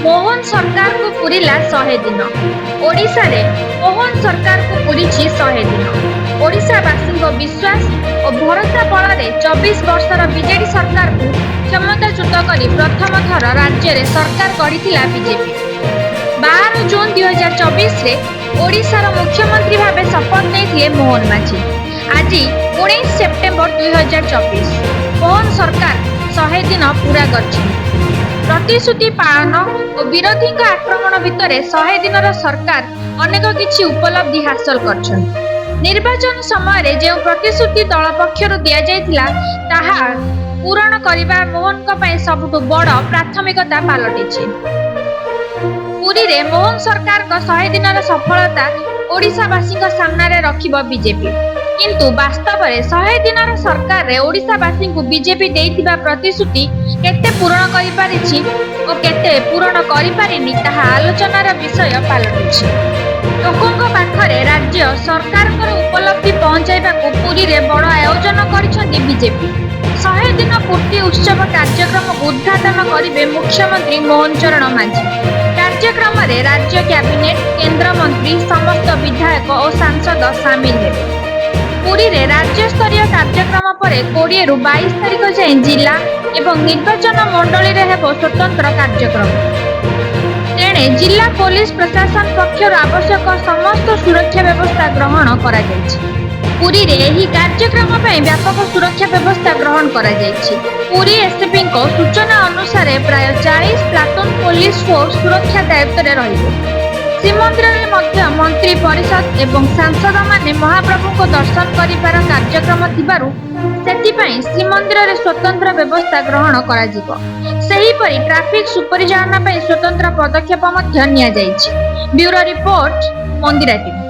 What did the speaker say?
मोहन सरकार को पूरीला 100 दिन। ओडिशा रे मोहन सरकार को पूरीछि 100 दिन। ओडिशावासी विश्वास और भरोसा बल 24 वर्षर बीजेडी सरकार को क्षमताच्युत कर प्रथम थर राज्य रे सरकार गढ़ी बीजेपी। 12 जून 2024 रे ओडिशार मुख्यमंत्री भाव शपथ नहीं मोहन माझी। आज 19 सेप्टेम्बर 2024 मोहन सरकार 100 दिन पूरा कर प्रतिश्रुति पालन और विरोधी आक्रमण भितर 100 दिन सरकार अनेक किछि उपलब्धि हासिल कर निर्वाचन समय जो प्रतिश्रुति दल पक्षर दि जाइथिला ताहा पूरण करने मोहन सबुठु बड़ प्राथमिकता पलटिछि। पुरी रे मोहन सरकार 100 दिन सफलता ओडिशावासी सामने रखिब बीजेपी, किंतु वास्तव में 100 दिन सरकार रे ओडिशावासी को बीजेपी देइथिबा प्रतिश्रुति केते पूरण करि पारिछि और केते पूरण करि पारिनि ताहा आलोचनार विषय पलटिछि। लोकंक पाखरे राज्य सरकार उपलब्धि पहुंचाइबा को पुरी रे बड़ आयोजन करिसेंति बीजेपी। 100 दिन पूर्ति उत्सव कार्यक्रम उद्घाटन करिवे मुख्यमंत्री मोहन चरण माझी। कार्यक्रम रे राज्य कैबिनेट, केंद्र मंत्री, समस्त विधायक और सांसद सामिल हेबे। पुरी रे राज्य स्तरीय कार्यक्रम पर 20 रु 22 तारिख जाए जिला एवं निर्वाचन मंडली रे हेबो स्वतंत्र कार्यक्रम। तेणे जिला पुलिस प्रशासन पक्षर आवश्यक समस्त सुरक्षा व्यवस्था ग्रहण करा जायछि। पुरी रे एही कार्यक्रम पय व्यापक सुरक्षा व्यवस्था ग्रहण करा जायछि। पुरी एसपी को सूचना अनुसार प्राय 40 प्लाटून पुलिस फोर्स सुरक्षा दायित्व रे रहिबे। श्रीमंदिर में मंत्री परिषद एवं सांसद माने महाप्रभु को दर्शन करिबार कार्यक्रम थिबारु सेतिपई श्रीमंदिर रे स्वतंत्र व्यवस्था ग्रहण करा जिवो। सेहीपरि ट्रैफिक सुपरिचालन पई स्वतंत्र पदक्षेप मध्य निया जायछि। ब्यूरो रिपोर्ट मंदिरा टीवी।